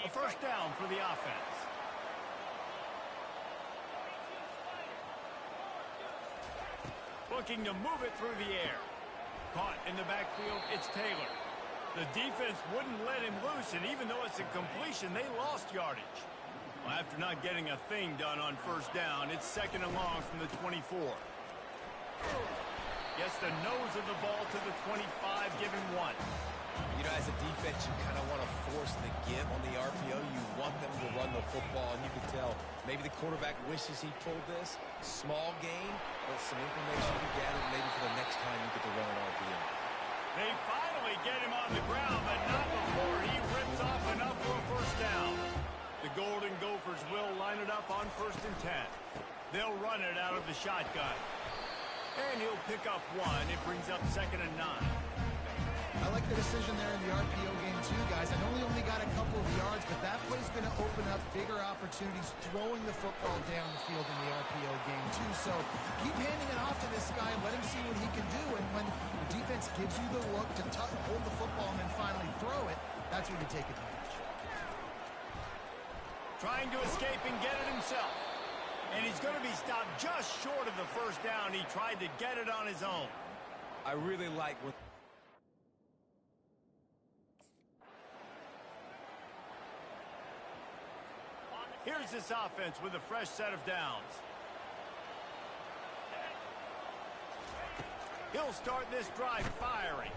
A first down for the offense. Looking to move it through the air. Caught in the backfield, it's Taylor. The defense wouldn't let him loose, and even though it's a completion, they lost yardage. Well, after not getting a thing done on first down, it's second and long from the 24. Gets the nose of the ball to the 25, give him 1. You know, as a defense, you kind of want to force the give on the RPO. You want them to run the football, and you can tell maybe the quarterback wishes he pulled this. Small gain, but some information you gathered maybe for the next time you get to run an RPO. They finally get him on the ground, but not before he rips off enough for a first down. The Golden Gophers will line it up on 1st and 10. They'll run it out of the shotgun. And he'll pick up 1. It brings up 2nd and 9. I like the decision there in the RPO game too, guys. I know he only got a couple of yards, but that play's going to open up bigger opportunities throwing the football down the field in the RPO game too. So keep handing it off to this guy and let him see what he can do. And when the defense gives you the look to hold the football and then finally throw it, that's when you take advantage. Trying to escape and get it himself. And he's going to be stopped just short of the first down. He tried to get it on his own. I really like what... Here's this offense with a fresh set of downs. He'll start this drive firing.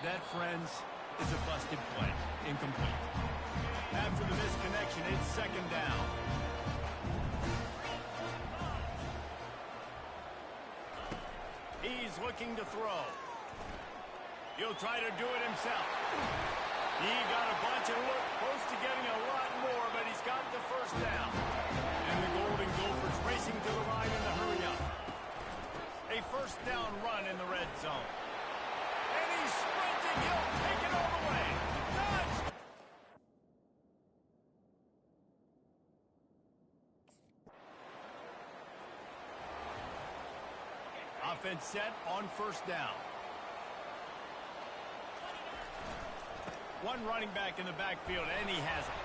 That, friends, is a busted play. Incomplete. After the misconnection, it's 2nd down. He's looking to throw. He'll try to do it himself. He got a bunch and looked close to getting a lot more, but he's got the first down. And the Golden Gophers racing to the line in the hurry up. A first down run in the red zone. And he's sprinting. He'll take it all the way. Touch! Offense set on first down. One running back in the backfield, and he has it.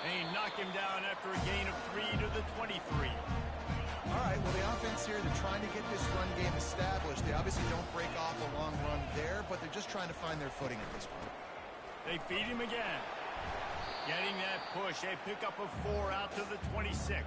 And he knocked him down after a gain of 3 to the 23. All right, well, the offense here, they're trying to get this run game established. They obviously don't break off a long run there, but they're just trying to find their footing at this point. They feed him again. Getting that push, a pickup of 4 out to the 26.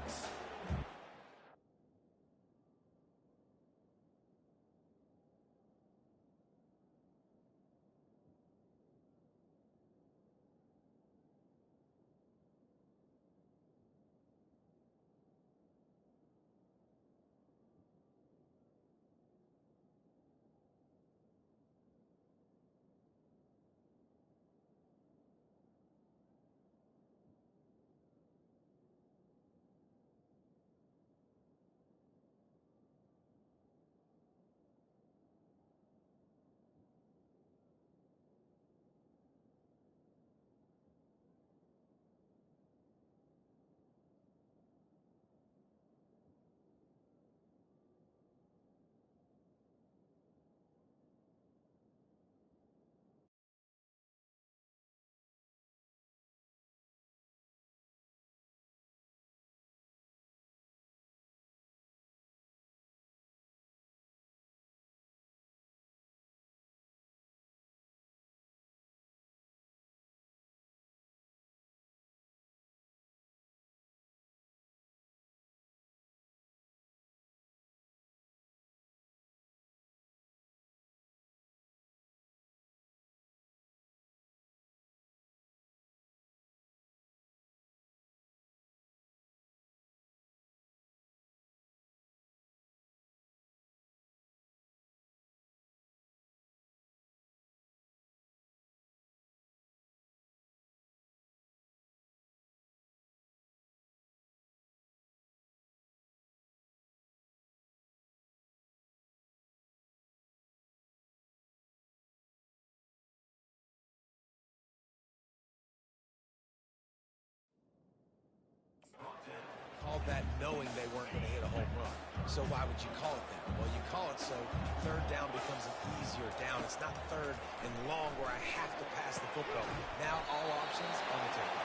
Called that knowing they weren't going to hit a home run. So why would you call it that? Well, you call it so third down becomes an easier down. It's not third and long where I have to pass the football. Now all options on the table.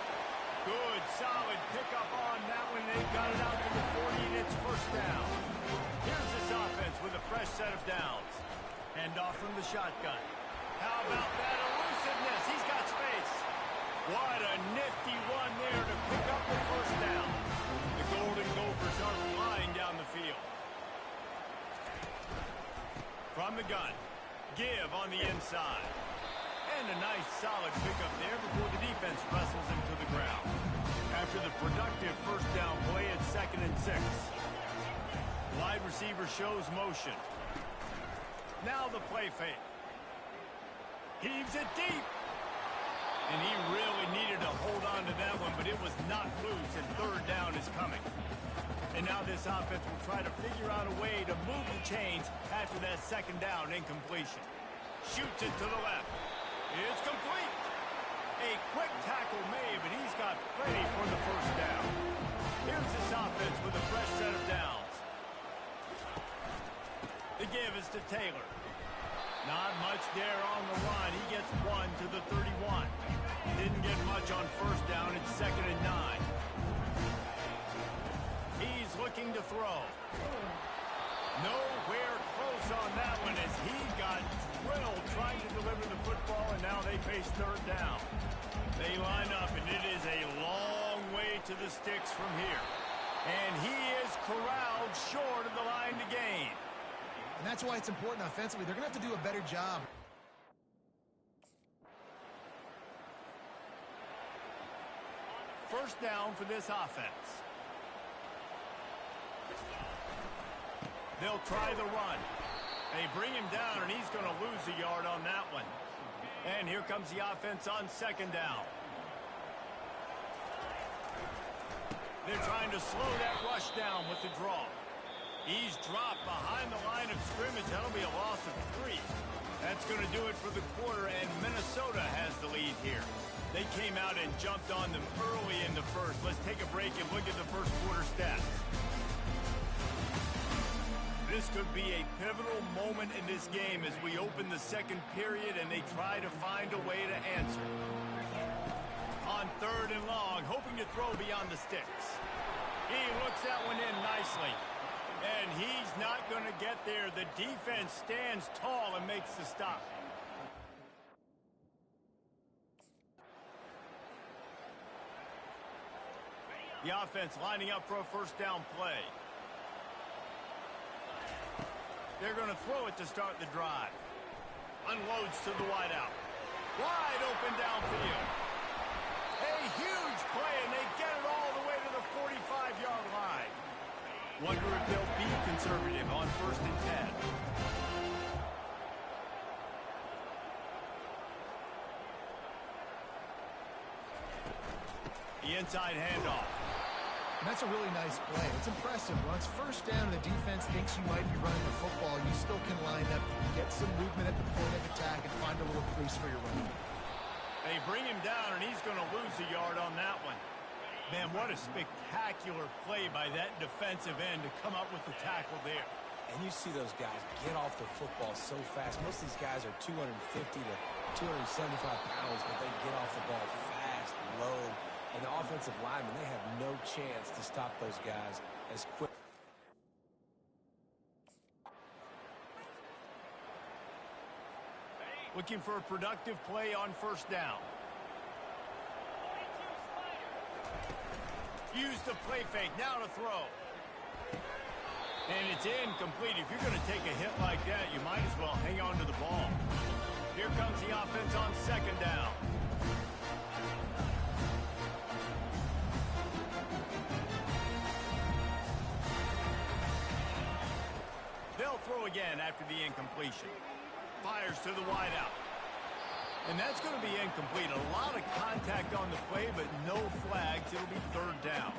Good, solid pickup on that one. They got it out to the 40, and it's first down. Here's this offense with a fresh set of downs. Hand off from the shotgun. How about that elusiveness? He's got space. What a nifty one there to pick up the first down. The Golden Gophers are flying down the field. From the gun, give on the inside. And a nice solid pickup there before the defense wrestles him to the ground. After the productive first down play at 2nd and 6. Wide receiver shows motion. Now the play fake. Heaves it deep. And he really needed to hold on to that one, but it was knocked loose, and third down is coming. And now this offense will try to figure out a way to move the chains after that second down incompletion. Shoots it to the left. It's complete. A quick tackle made, but he's got plenty for the first down. Here's this offense with a fresh set of downs. The give is to Taylor. Not much there on the run. He gets one to the 31. Didn't get much on first down. It's 2nd and 9. He's looking to throw. Nowhere close on that one as he got drilled trying to deliver the football, and now they face third down. They line up, and it is a long way to the sticks from here. And he is corralled short of the line to gain. And that's why it's important offensively. They're going to have to do a better job. First down for this offense. They'll try the run. They bring him down, and he's going to lose a yard on that one. And here comes the offense on 2nd down. They're trying to slow that rush down with the draw. He's dropped behind the line of scrimmage. That'll be a loss of 3. That's going to do it for the quarter, and Minnesota has the lead here. They came out and jumped on them early in the first. Let's take a break and look at the first quarter stats. This could be a pivotal moment in this game as we open the second period and they try to find a way to answer. On 3rd and long, hoping to throw beyond the sticks. He looks that one in nicely. And he's not going to get there. The defense stands tall and makes the stop. The offense lining up for a first down play. They're going to throw it to start the drive. Unloads to the wideout. Wide open downfield. A huge play, and they get it all the way to the 45-yard line. Wonder if they'll be conservative on 1st and 10. The inside handoff. And that's a really nice play. It's impressive. Once first down, the defense thinks you might be running the football. You still can line up, get some movement at the point of attack, and find a little crease for your run. They bring him down, and he's going to lose a yard on that one. Man, what a spectacular play by that defensive end to come up with the tackle there. And you see those guys get off the football so fast. Most of these guys are 250 to 275 pounds, but they get off the ball fast, low. And the offensive linemen, they have no chance to stop those guys as quick. Looking for a productive play on first down. Use the play fake, now to throw. And it's incomplete. If you're going to take a hit like that, you might as well hang on to the ball. Here comes the offense on 2nd down. They'll throw again after the incompletion. Fires to the wideout. And that's going to be incomplete. A lot of contact on the play, but no flags. It'll be 3rd down.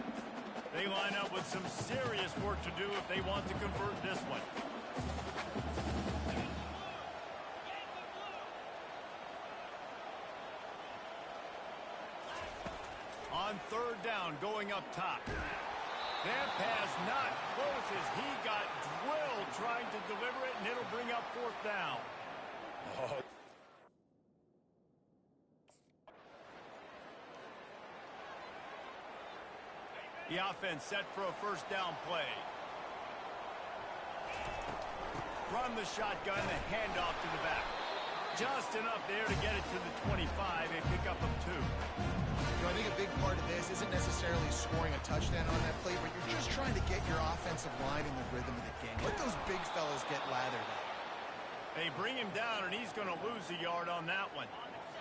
They line up with some serious work to do if they want to convert this one. On 3rd down, going up top. That pass not close as he got drilled trying to deliver it, and it'll bring up 4th down. Oh. The offense set for a first down play. Run the shotgun, the handoff to the back. Just enough there to get it to the 25, a pickup of 2. I think a big part of this isn't necessarily scoring a touchdown on that play, but you're just trying to get your offensive line in the rhythm of the game. Let those big fellas get lathered up. They bring him down, and he's going to lose a yard on that one.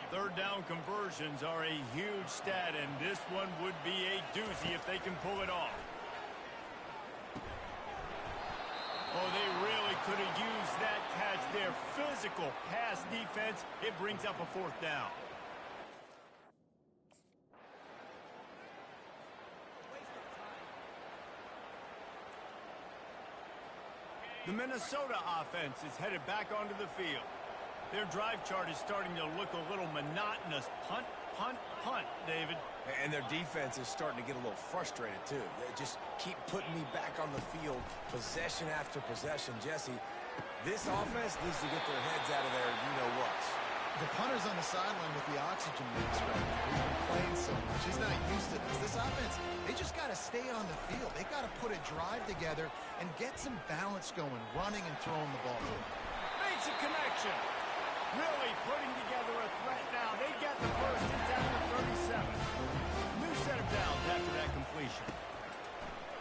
Third down conversions are a huge stat, and this one would be a doozy if they can pull it off. Oh, they really could have used that catch there. Physical pass defense. It brings up a fourth down. The Minnesota offense is headed back onto the field. Their drive chart is starting to look a little monotonous. Punt, punt, punt, David. And their defense is starting to get a little frustrated, too. They just keep putting me back on the field, possession after possession. Jesse, this offense needs to get their heads out of there, you-know-what. The punter's on the sideline with the oxygen mask right now. He's been playing so much. He's not used to this. This offense, they just got to stay on the field. They got to put a drive together and get some balance going, running and throwing the ball. Makes a connection. Really putting together a threat now. They get the first. It's at the 37. New set of downs after that completion.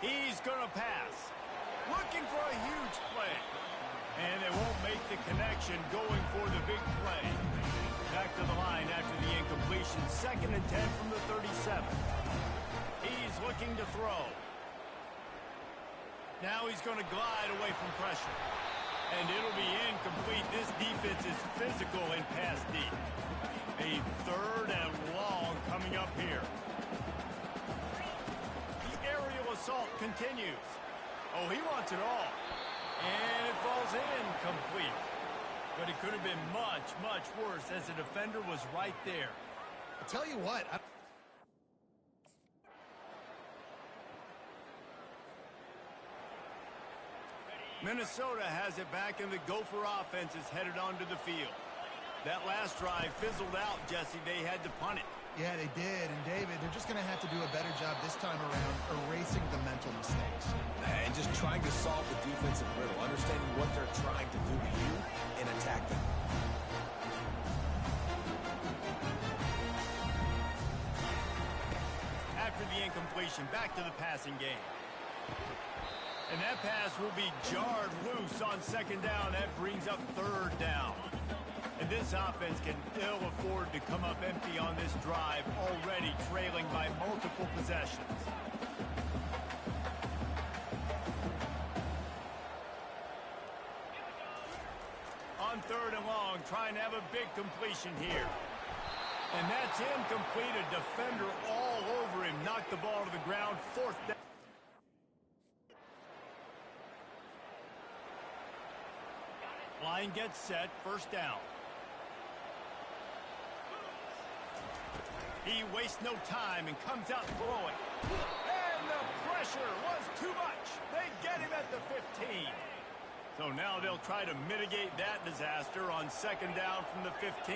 He's going to pass. Looking for a huge play. And they won't make the connection going for the big play. Back to the line after the incompletion. 2nd and 10 from the 37. He's looking to throw. Now he's going to glide away from pressure. And it'll be incomplete. This defense is physical and pass deep. A 3rd and long coming up here. The aerial assault continues. Oh, he wants it all. And it falls incomplete. But it could have been much, much worse as the defender was right there. I'll tell you what. Minnesota has it back, and the Gopher offense is headed onto the field. That last drive fizzled out, Jesse. They had to punt it. Yeah, they did. And, David, they're just going to have to do a better job this time around erasing the mental mistakes. And just trying to solve the defensive riddle, understanding what they're trying to do to you and attack them. After the incompletion, back to the passing game. And that pass will be jarred loose on 2nd down. That brings up 3rd down. And this offense can ill afford to come up empty on this drive, already trailing by multiple possessions. On 3rd and long, trying to have a big completion here. And that's incomplete. A defender all over him. Knocked the ball to the ground. 4th down. Line gets set. 1st down. He wastes no time and comes out throwing. And the pressure was too much. They get him at the 15. So now they'll try to mitigate that disaster on 2nd down from the 15.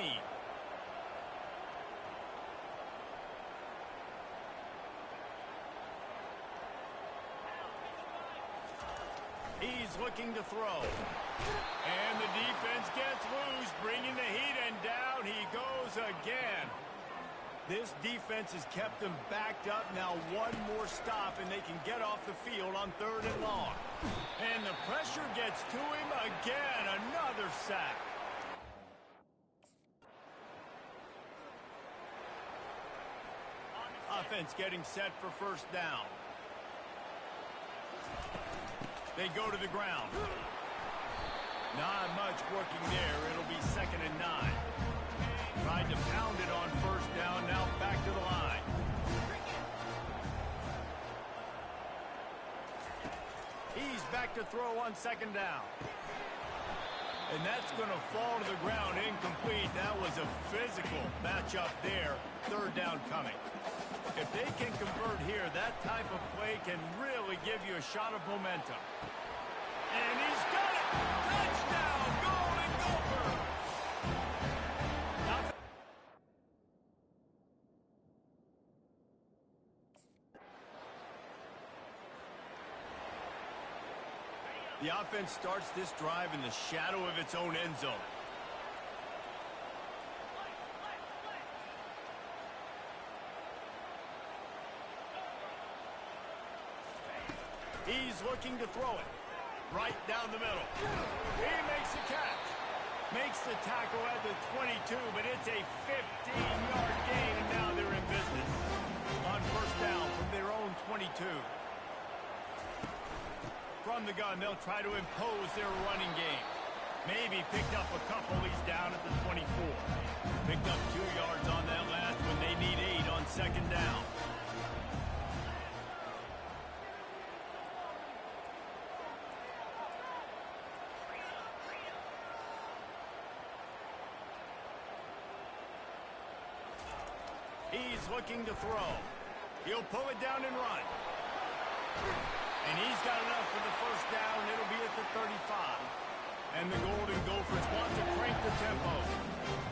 He's looking to throw. And the defense gets loose, bringing the heat, and down he goes again. This defense has kept them backed up. Now one more stop, and they can get off the field on 3rd and long. And the pressure gets to him again. Another sack. Offense getting set for 1st down. They go to the ground. Not much working there. It'll be 2nd and 9. Tried to pound it on 1st down. Now back to the line. He's back to throw on 2nd down. And that's going to fall to the ground incomplete. That was a physical matchup there. 3rd down coming. If they can convert here, that type of play can really give you a shot of momentum. And he's got it! Touchdown! Golden Gopher! The offense starts this drive in the shadow of its own end zone. He's looking to throw it right down the middle. He makes the catch. Makes the tackle at the 22, but it's a 15-yard gain, and now they're in business. On first down from their own 22. From the gun, they'll try to impose their running game. Maybe picked up a couple. He's down at the 24. Picked up 2 yards on that last when they need 8 on second down. He's looking to throw. He'll pull it down and run. And he's got enough for the first down. It'll be at the 35. And the Golden Gophers want to crank the tempo.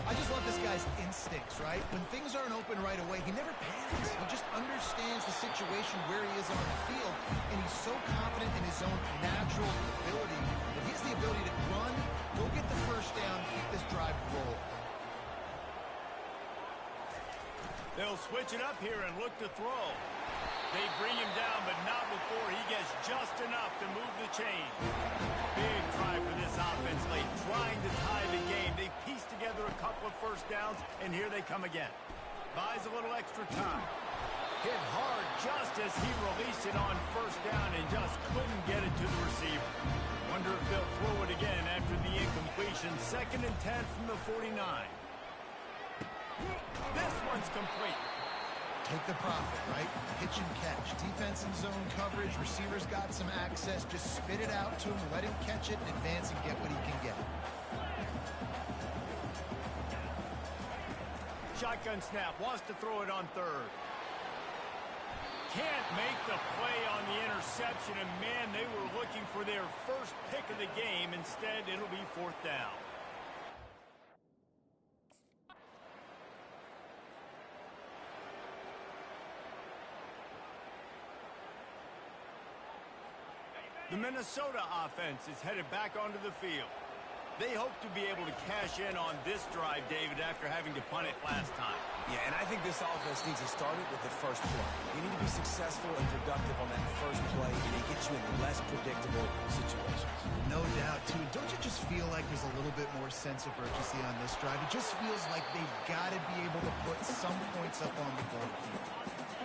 I just love this guy's instincts, right? When things aren't open right away, he never panics. He just understands the situation where he is on the field, and he's so confident in his own natural ability that he has the ability to run, go get the first down, keep this drive rolling. They'll switch it up here and look to throw. They bring him down, but not before he gets just enough to move the chain. Big try for this offense late, trying to tie the game. They piece together a couple of first downs, and here they come again. Buys a little extra time. Hit hard just as he released it on first down and just couldn't get it to the receiver. Wonder if they'll throw it again after the incompletion. 2nd and 10 from the 49. This one's complete. Take the profit, right? Pitch and catch. Defense in zone coverage. Receivers got some access. Just spit it out to him, let him catch it, and advance and get what he can get. Shotgun snap. Wants to throw it on 3rd. Can't make the play on the interception, and man, they were looking for their first pick of the game. Instead, it'll be 4th down. The Minnesota offense is headed back onto the field. They hope to be able to cash in on this drive, David, after having to punt it last time. Yeah, and I think this offense needs to start it with the first play. You need to be successful and productive on that first play, and it gets you in less predictable situations. No doubt, too. Don't you just feel like there's a little bit more sense of urgency on this drive? It just feels like they've got to be able to put some points up on the board here.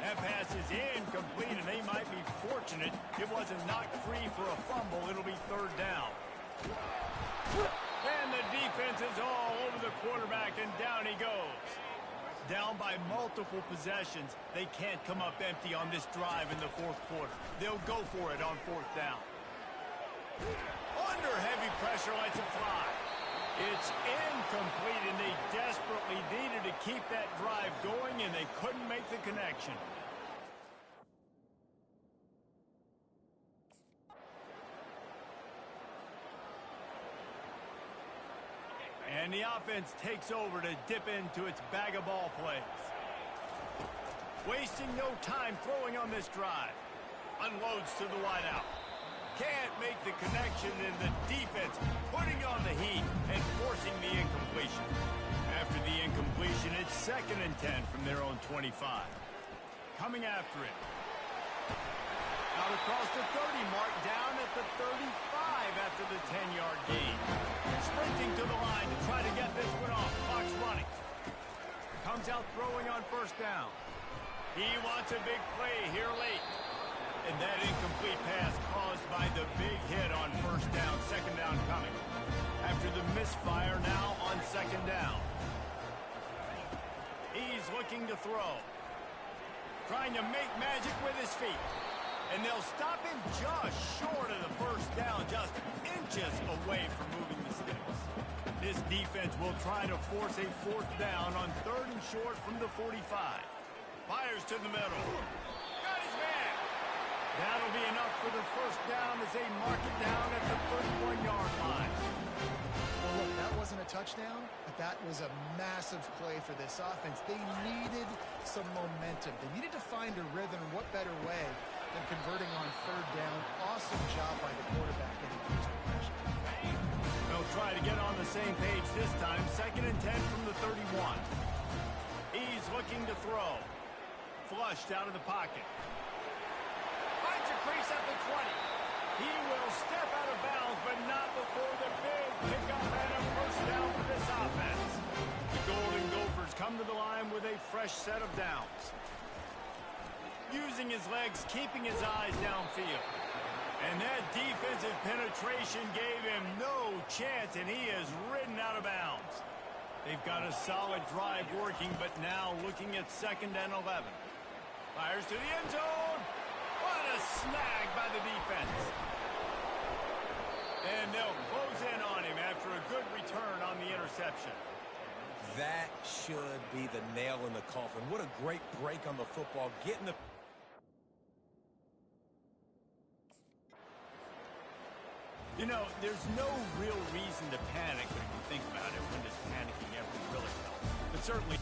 That pass is incomplete, and they might be fortunate it wasn't knocked free for a fumble. It'll be 3rd down. And the defense is all over the quarterback, and down he goes. Down by multiple possessions. They can't come up empty on this drive in the 4th quarter. They'll go for it on 4th down. Under heavy pressure, lets it fly. It's incomplete, and they desperately needed to keep that drive going, and they couldn't make the connection. And the offense takes over to dip into its bag of ball plays. Wasting no time throwing on this drive. Unloads to the wideout. Can't make the connection, and the defense putting on the heat and forcing the incompletion. After the incompletion, it's 2nd and 10 from their own 25. Coming after it. Out across the 30 mark, down at the 35 after the 10-yard gain. Sprinting to the line to try to get this one off. Clock's running. Comes out throwing on first down. He wants a big play here late. And that incomplete pass caused by the big hit on first down. 2nd down coming. After the misfire, now on 2nd down. He's looking to throw. Trying to make magic with his feet. And they'll stop him just short of the first down, just inches away from moving the sticks. This defense will try to force a 4th down on 3rd and short from the 45. Fires to the middle. Got his man. That'll be enough for the first down as they mark it down at the 31-yard line. Well, look, that wasn't a touchdown, but that was a massive play for this offense. They needed some momentum. They needed to find a rhythm, and what better way than converting on third down. Awesome job by the quarterback getting through the pressure. They'll try to get on the same page this time. 2nd and 10 from the 31. He's looking to throw. Flushed out of the pocket. Finds a crease at the 20. He will step out of bounds, but not before the big pickup and a first down for this offense. The Golden Gophers come to the line with a fresh set of downs. Using his legs, keeping his eyes downfield. And that defensive penetration gave him no chance, and he is ridden out of bounds. They've got a solid drive working, but now looking at 2nd and 11. Fires to the end zone. What a snag by the defense. And they'll close in on him after a good return on the interception. That should be the nail in the coffin. What a great break on the football. Getting the... You know, there's no real reason to panic when you think about it. When does panicking ever really help? But certainly...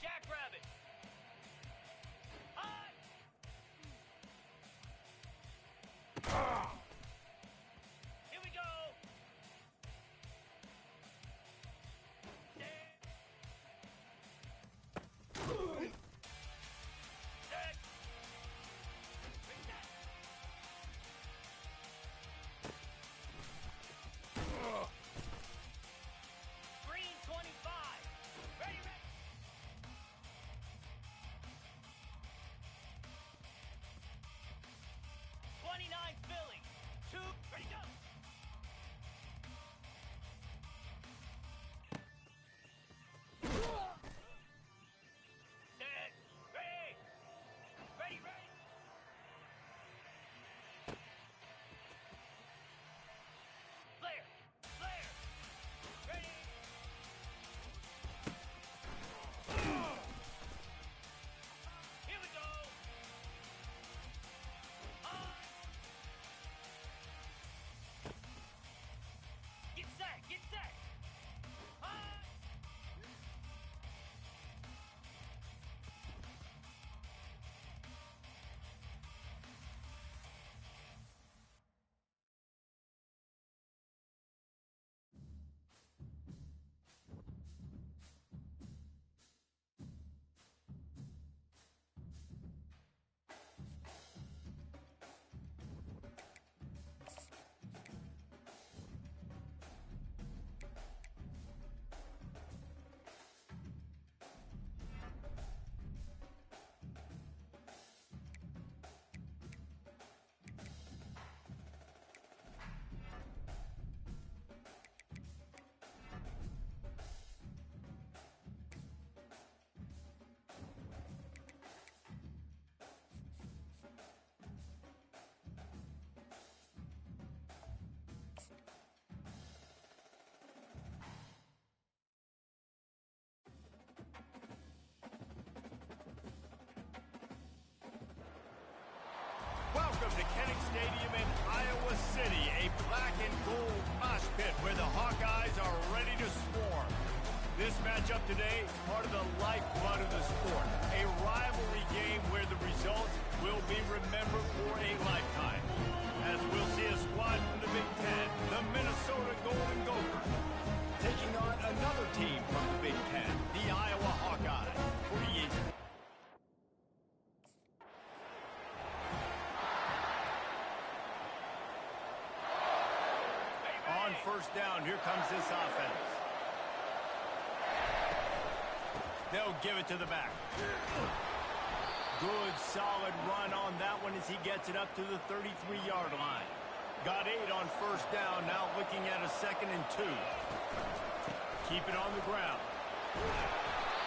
Jackrabbit. Here we go. Green 25. Ready, ready. 29 Philly. 2, ready, go. Set, ready. Ready, ready. Blair, Blair. Ready. Here we go. On. City, a black and gold mosh pit where the Hawkeyes are ready to swarm. This matchup today, part of the lifeblood of the sport. A rivalry game where the results will be remembered for a lifetime. As we'll see a squad from the Big Ten, the Minnesota Golden Gophers, taking on another team from the Big Ten, the Iowa Hawkeyes. 48. On first down, here comes this offense. They'll give it to the back. Good, solid run on that one as he gets it up to the 33-yard line. Got 8 on first down, now looking at a 2nd and 2. Keep it on the ground.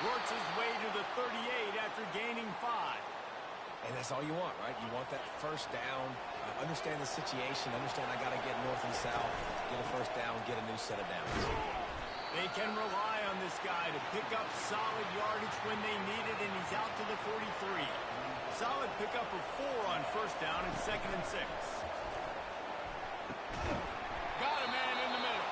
Works his way to the 38 after gaining 5. And that's all you want, right? You want that first down. Understand the situation. Understand I got to get north and south, get a first down, get a new set of downs. They can rely on this guy to pick up solid yardage when they need it, and he's out to the 43. Solid pickup of 4 on first down and 2nd and 6. Got a man in the middle.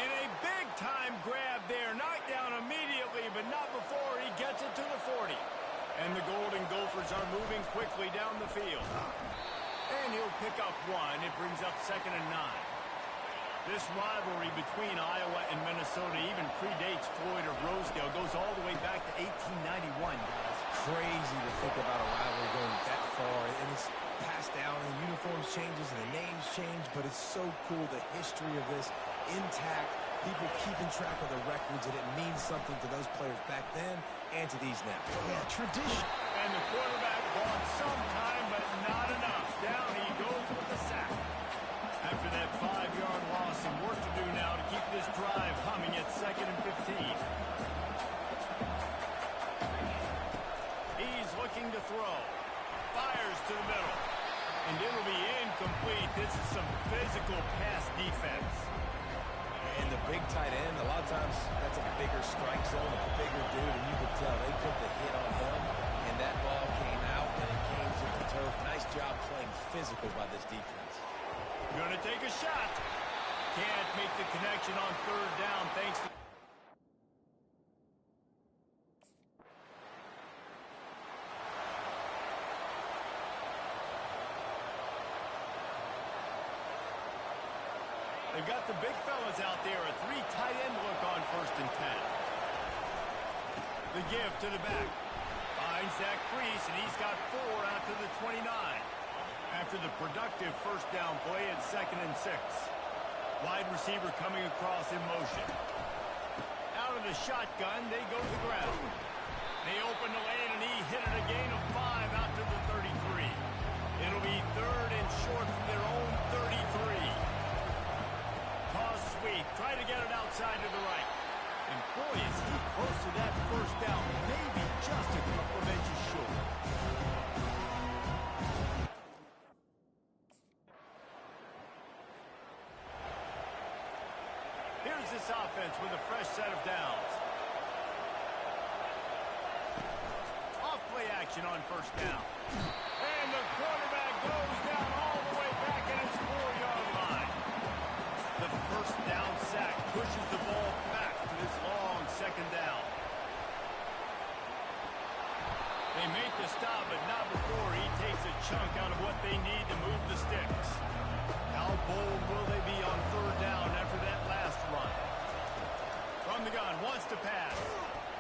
And a big-time grab there. Knocked down immediately, but not before he gets it to the 40. And the Golden Gophers are moving quickly down the field. And he'll pick up 1. It brings up 2nd and 9. This rivalry between Iowa and Minnesota even predates Floyd or Rosedale. Goes all the way back to 1891. Crazy to think about a rivalry going that far. And it's passed down, and the uniforms changes, and the names change. But it's so cool, the history of this intact. People keeping track of the records, and it means something to those players back then and to these now. Yeah, tradition. And the quarterback bought some time, but not enough. Down he goes with the sack. After that 5-yard loss, some work to do now to keep this drive humming at 2nd and 15. He's looking to throw. Fires to the middle. And it'll be incomplete. This is some physical pass defense. And the big tight end, a lot of times that's a bigger strike zone, a bigger dude, and you could tell they put the hit on him, and that ball came out, and it came to the turf. Nice job playing physical by this defense. Gonna take a shot. Can't make the connection on 3rd down thanks to... They've got the big fellas out there. A 3 tight end look on 1st and 10. The give to the back. Finds Zach Priest, and he's got 4 out to the 29. After the productive first down play at 2nd and 6. Wide receiver coming across in motion. Out of the shotgun, they go to the ground. They open the lane, and he hit it a gain of 5 out to the 33. It'll be 3rd and short from their own 33. Toss sweep. Try to get it outside to the right. And boy, is he close to that first down. Maybe just a couple of inches short. Here's this offense with a fresh set of downs. Off play action on first down. And the quarterback goes down all the way back at his 4-yard line. The first down sack pushes the ball back to this long 2nd down. They make the stop, but not before he takes a chunk out of what they need to move the sticks. How bold will they be on 3rd down after that last run? From the gun, wants to pass.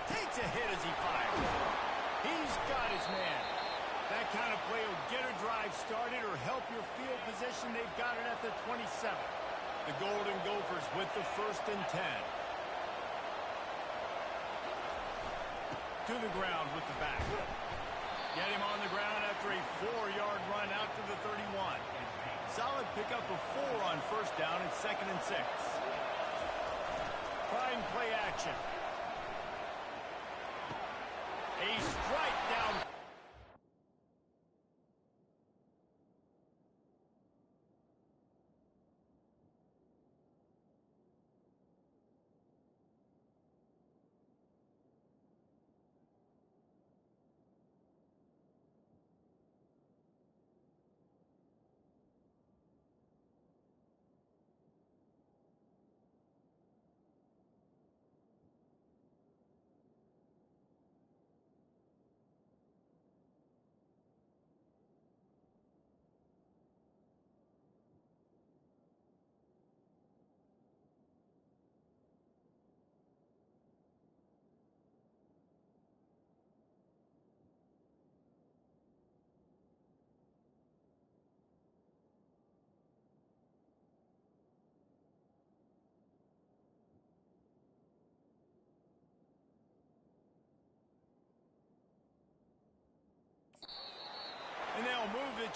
Takes a hit as he fires. He's got his man. That kind of play will get a drive started or help your field position. They've got it at the 27. The Golden Gophers with the 1st and 10. To the ground with the back. Get him on the ground after a 4-yard run out to the 31. Solid pickup of 4 on first down at 2nd and 6. Trying play action. A strike down.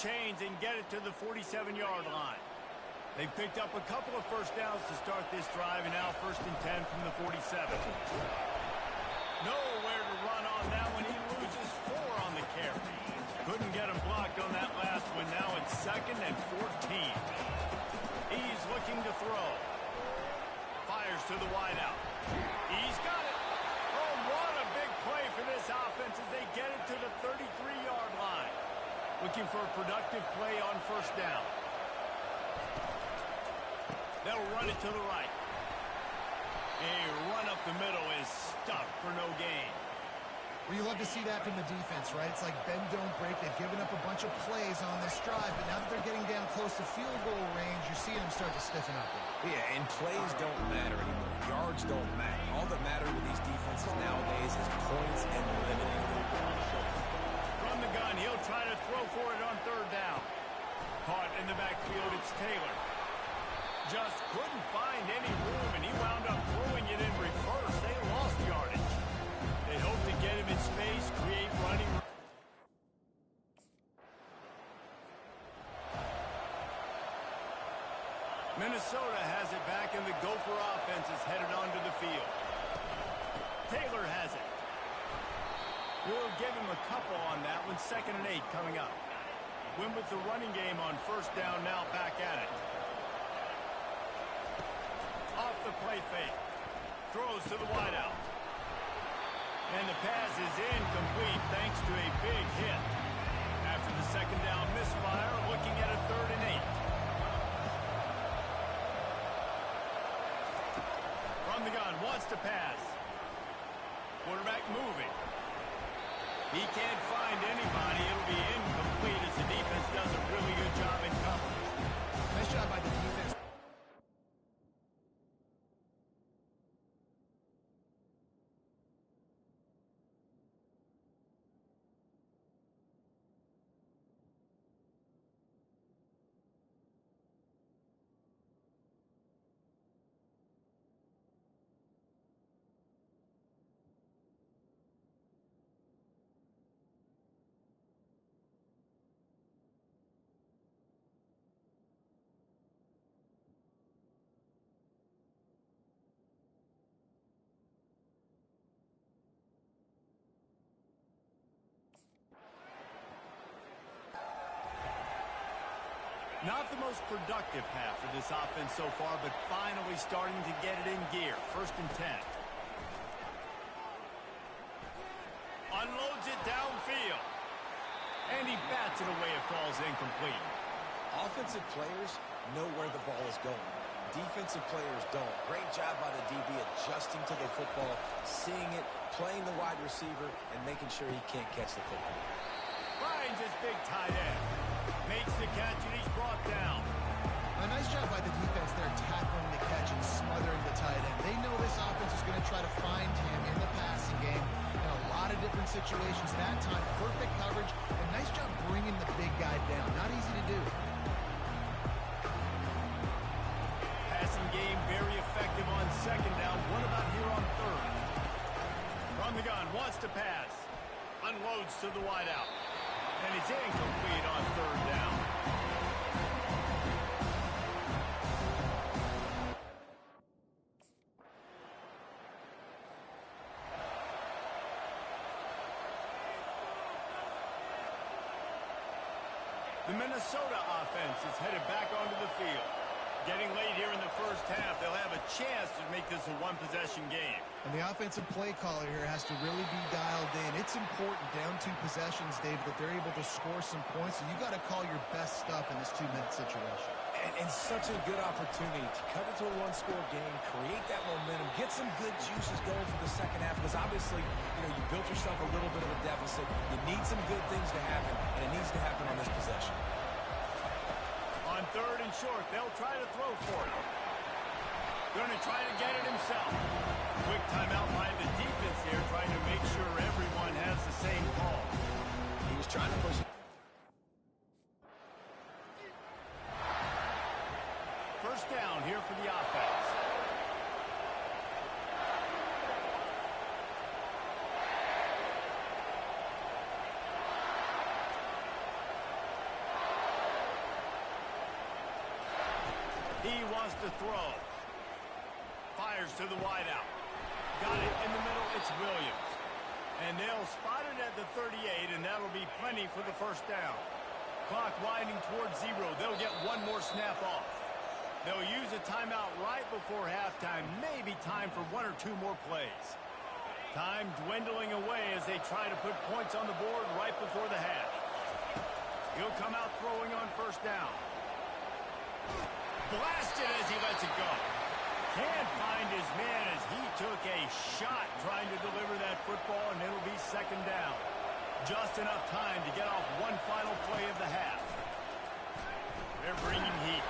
chains and get it to the 47-yard line. They've picked up a couple of first downs to start this drive, and now 1st and 10 from the 47. Nowhere to run on that one. He loses 4 on the carry. Couldn't get him blocked on that last one. Now it's 2nd and 14. He's looking to throw. Fires to the wideout. He's got it. Oh, what a big play for this offense as they get it to the 33-yard line. Looking for a productive play on 1st down. They'll run it to the right. A run up the middle is stuffed for no gain. Well, you love to see that from the defense, right? It's like bend, don't break. They've given up a bunch of plays on this drive, but now that they're getting down close to field goal range, you're seeing them start to stiffen up. Yeah, and plays don't matter anymore. Yards don't matter. All that matters with these defenses nowadays is points and limiting them. From the gun, he'll try to throw for it on 3rd down. Caught in the backfield, it's Taylor. Just couldn't find any room, and he wound up throwing it in reverse. They lost yardage. They hope to get him in space, create running. Minnesota has it back, and the Gopher offense is headed onto the field. Taylor has it. We'll give him a couple on that one. 2nd and 8 coming up. Win with the running game on 1st down, now back at it. Off the play fake. Throws to the wideout. And the pass is incomplete thanks to a big hit. After the 2nd down misfire, looking at a 3rd and 8. From the gun, wants to pass. Quarterback moving. He can't find anybody. It'll be incomplete as the defense does a really good job in coverage. Nice job by the defense. Not the most productive half for this offense so far, but finally starting to get it in gear. 1st and 10. Unloads it downfield. And he bats it away. It falls incomplete. Offensive players know where the ball is going. Defensive players don't. Great job by the DB adjusting to the football, seeing it, playing the wide receiver, and making sure he can't catch the football. Finds his big tight end. Makes the catch, and he's brought down. A nice job by the defense there, tackling the catch and smothering the tight end. They know this offense is going to try to find him in the passing game in a lot of different situations. That time, perfect coverage, and nice job bringing the big guy down. Not easy to do. Passing game very effective on 2nd down. What about here on 3rd? From the gun, wants to pass. Unloads to the wideout. And it's incomplete on 3rd down. The Minnesota offense is headed back onto the field. Getting late here in the 1st half, they'll have a chance to make this a one-possession game. And the offensive play caller here has to really be dialed in. It's important down 2 possessions, Dave, that they're able to score some points. So you got to call your best stuff in this 2-minute situation. And such a good opportunity to cut it to a 1-score game, create that momentum, get some good juices going for the 2nd half, because obviously, you built yourself a little bit of a deficit. You need some good things to happen, and it needs to happen on this possession. On 3rd and short, they'll try to throw for it. Going to try to get it himself. Quick timeout by the defense here, trying to make sure everyone has the same call. He was trying to push it. First down here for the offense. He wants to throw. Fires to the wideout. Got it in the middle. It's Williams. And they'll spot it at the 38, and that'll be plenty for the first down. Clock winding towards 0. They'll get one more snap off. They'll use a timeout right before halftime. Maybe time for 1 or 2 more plays. Time dwindling away as they try to put points on the board right before the half. He'll come out throwing on first down. Blasted as he lets it go. Can't find his man as he took a shot trying to deliver that football, and it'll be second down. Just enough time to get off one final play of the half. They're bringing heat.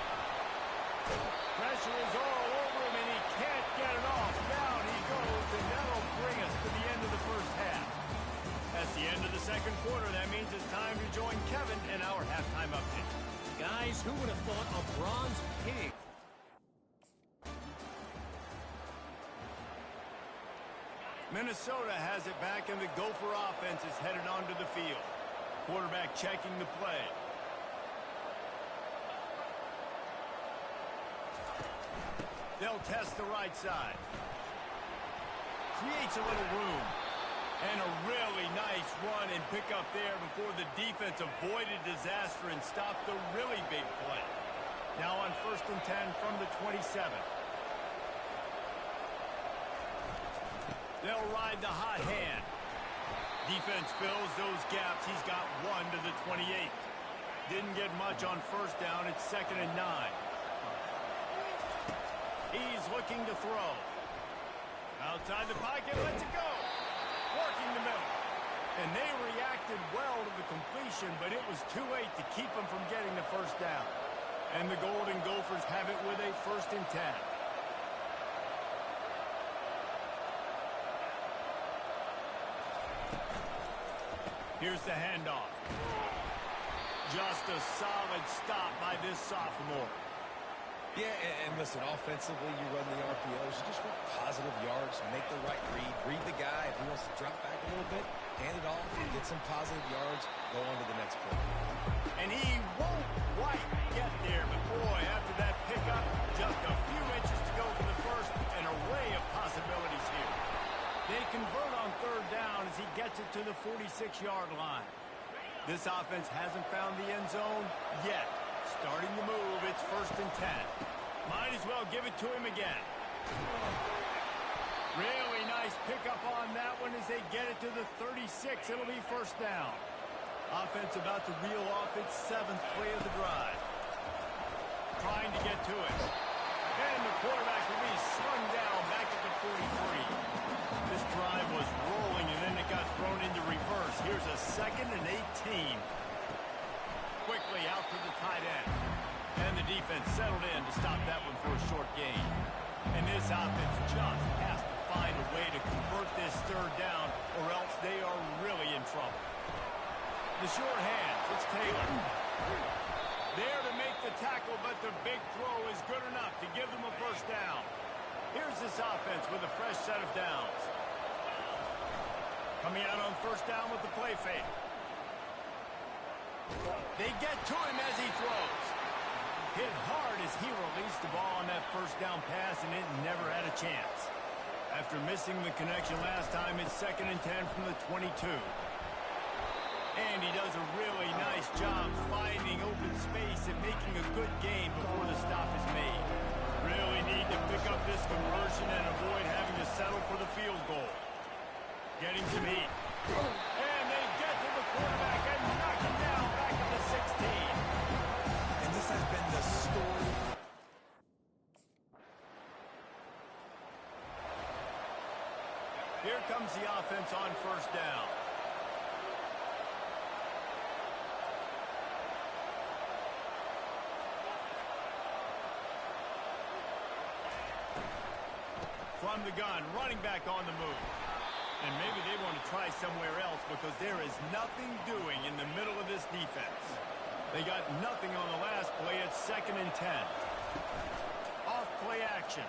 Pressure is all over him, and he can't get it off. Down he goes, and that'll bring us to the end of the first half. That's the end of the second quarter. That means it's time to join Kevin in our halftime update. Guys, who would have thought a bronze pig? Minnesota has it back, and the Gopher offense is headed onto the field. Quarterback checking the play. They'll test the right side. Creates a little room. And a really nice run and pick up there before the defense avoided disaster and stopped the really big play. Now on 1st and 10 from the 27. They'll ride the hot hand. Defense fills those gaps. He's got 1 to the 28. Didn't get much on first down. It's 2nd and 9. He's looking to throw. Outside the pocket, lets it go. Working the middle. And they reacted well to the completion, but it was too late to keep them from getting the first down. And the Golden Gophers have it with a 1st and 10. Here's the handoff. Just a solid stop by this sophomore. Yeah, and listen, offensively, you run the RPOs. You just want positive yards, make the right read the guy. If he wants to drop back a little bit, hand it off, and get some positive yards, go on to the next play. And he won't quite get there, but boy, after that pickup, just a few inches to go for the first, an array of possibilities here. They convert on 3rd down as he gets it to the 46-yard line. This offense hasn't found the end zone yet. Starting the move, it's 1st and 10. Might as well give it to him again. Really nice pickup on that one as they get it to the 36. It'll be 1st down. Offense about to reel off its 7th play of the drive. Trying to get to it. And the quarterback will be slung down back at the 43. This drive was rolling, and then it got thrown into reverse. Here's a 2nd and 18. Quickly out to the tight end. And the defense settled in to stop that one for a short gain. And this offense just has to find a way to convert this 3rd down, or else they are really in trouble. The short hands, it's Taylor. There to make the tackle, but the big throw is good enough to give them a 1st down. Here's this offense with a fresh set of downs. Coming out on 1st down with the play fake. They get to him as he throws. Hit hard as he released the ball on that 1st down pass, and it never had a chance. After missing the connection last time, it's 2nd and 10 from the 22. And he does a really nice job finding open space and making a good gain before the stop is made. Really need to pick up this conversion and avoid having to settle for the field goal. Getting some heat. And they get to the quarterback and knock him down back at the 16. And this has been the story. Here comes the offense on 1st down. From the gun, running back on the move. And maybe they want to try somewhere else because there is nothing doing in the middle of this defense. They got nothing on the last play. It's 2nd and 10. Off play action.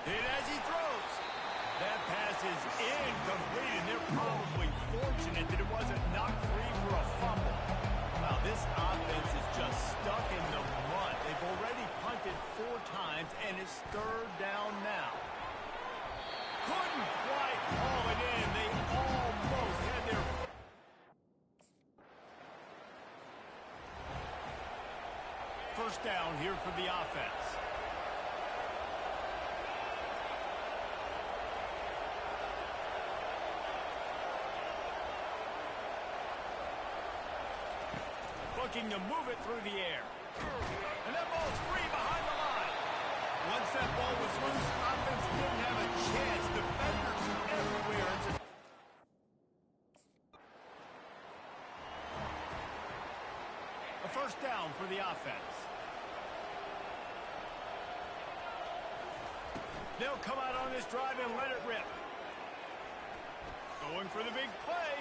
Hit as he throws. That pass is incomplete, and they're probably fortunate that it wasn't knocked free for a fumble. Wow, this offense is just stuck in the mud. They've already punted 4 times, and it's 3rd down now. Couldn't quite haul it in. They almost had their... First down here for the offense. Looking to move it through the air. And that ball's free behind the line. Once that ball was loose, offense didn't have a chance. Defenders everywhere. It's a first down for the offense. They'll come out on this drive and let it rip. Going for the big play.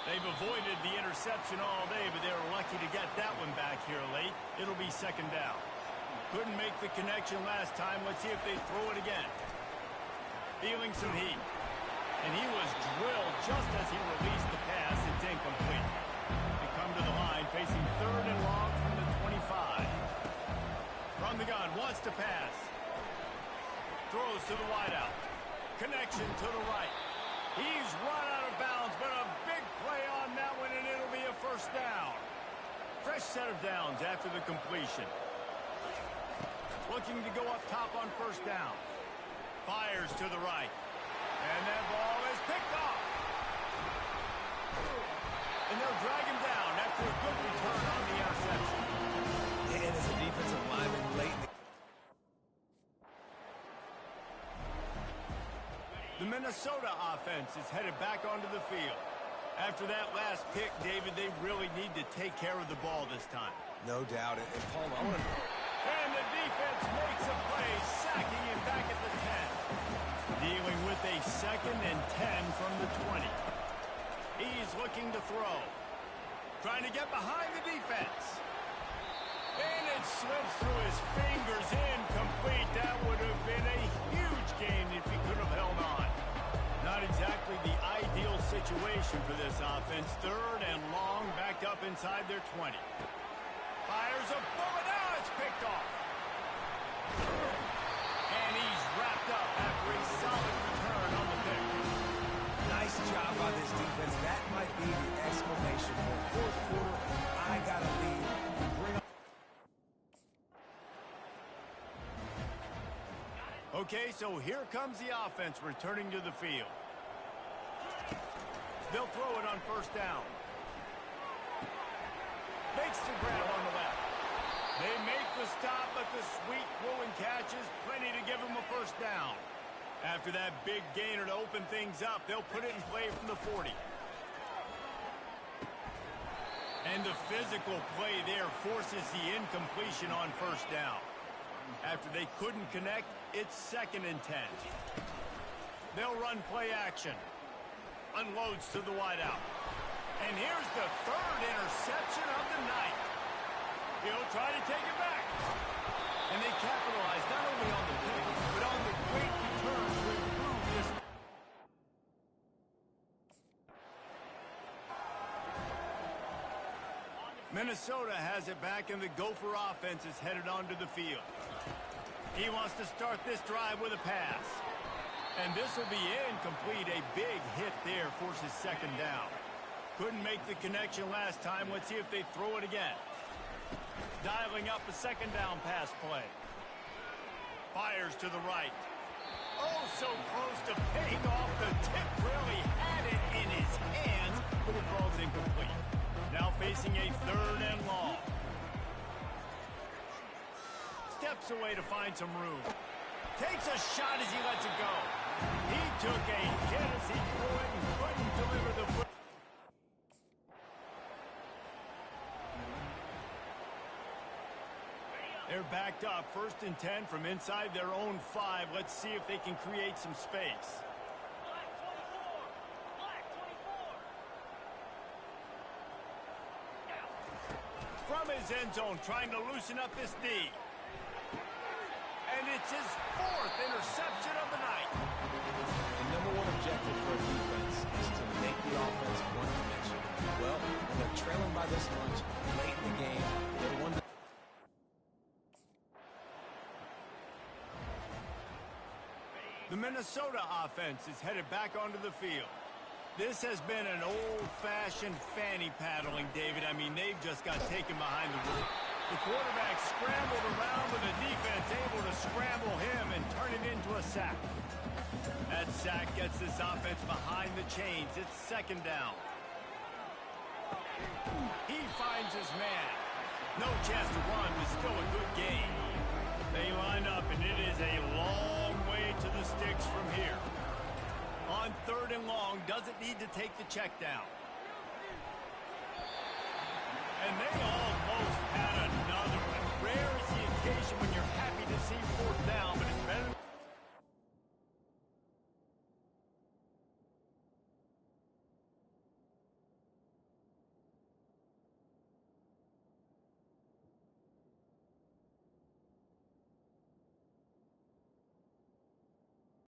They've avoided the interception all day, but they were lucky to get that one back here late. It'll be 2nd down. Couldn't make the connection last time. Let's see if they throw it again. Feeling some heat. And he was drilled just as he released the pass. It's incomplete. They come to the line, facing 3rd and long from the 25. From the gun, wants to pass. Throws to the wideout. Connection to the right. He's run out of bounds, but a big play on that one, and it'll be a first down. Fresh set of downs after the completion. Looking to go up top on first down. Fires to the right. And that ball is picked off. And they'll drag him down after a good return on the interception. And as a defensive lineman late in the Minnesota offense is headed back onto the field. After that last pick, David, they really need to take care of the ball this time. no doubt. And Paul, I want to... And the defense makes a play, sacking him back at the 10. Dealing with a 2nd and 10 from the 20. He's looking to throw. Trying to get behind the defense. And it slips through his fingers, incomplete. That would have been a huge gain if he could have held on. Not exactly the ideal situation for this offense. 3rd and long, backed up inside their 20. Fires a bullet. Now it's picked off. And he's wrapped up after a solid return on the pick. Nice job by this defense. That might be the exclamation point. 4th quarter, I got to lead. Bring on. Okay, so here comes the offense returning to the field. They'll throw it on first down. Makes the grab on the left. They make the stop, but the sweet throwing catch is plenty to give them a first down. After that big gainer to open things up, they'll put it in play from the 40. And the physical play there forces the incompletion on first down. After they couldn't connect, it's 2nd and 10. They'll run play action. Unloads to the wideout. And here's the 3rd interception of the night. He'll try to take it back. And they capitalize not only on the pick, but on the great return to improve this. Minnesota has it back, and the Gopher offense is headed onto the field. He wants to start this drive with a pass. And this will be incomplete. A big hit there forces 2nd down. Couldn't make the connection last time. Let's see if they throw it again. Dialing up a 2nd down pass play. Fires to the right. Oh, so close to paying off. The tip really had it in his hands, but it falls incomplete. Now facing a 3rd and long. Steps away to find some room. Takes a shot as he lets it go. He took a hit as he threw it and couldn't deliver the foot. They're backed up, 1st and 10 from inside their own 5. Let's see if they can create some space. From his end zone, trying to loosen up this D. And it's his 4th interception of the night. The #1 objective for a defense is to make the offense one-dimensional. Well, when they're trailing by this much late in the game, they're one to... The Minnesota offense is headed back onto the field. This has been an old-fashioned fanny paddling, David. I mean, they've just got taken behind the wood. The quarterback scrambled around with the defense able to scramble him and turn it into a sack. That sack gets this offense behind the chains. It's second down. He finds his man. No chance to run, but still a good game. They line up, and it is a long way to the sticks from here. On third and long, doesn't need to take the check down. And they almost had another one. Rare is the occasion when